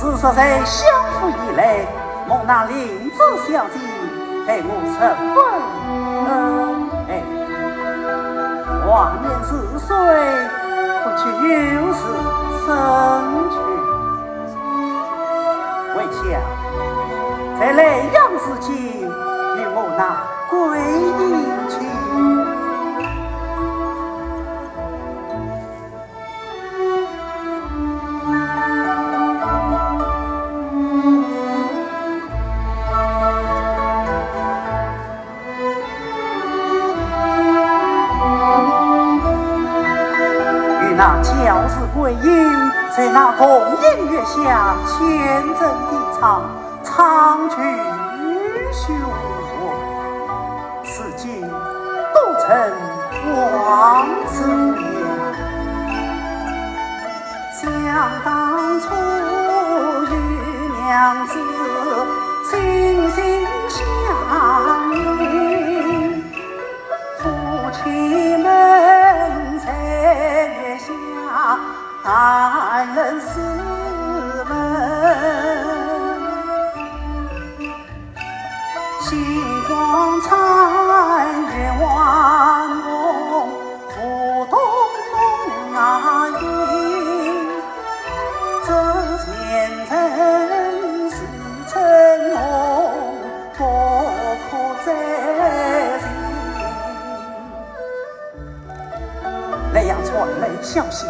自说在相府以来，蒙那林子小姐陪我成婚华年4岁，不去有事生去。为想在雷阳之间，与我那归隐去。那教子归隐，在那红颜月下虔诚地唱，唱曲修我，此今都成往事也。想当初与娘子心心相印，夫妻们在月下安人四门，星光灿月弯梦，浮动梦啊影，这前尘是尘梦，不可再醒。那样传来消息，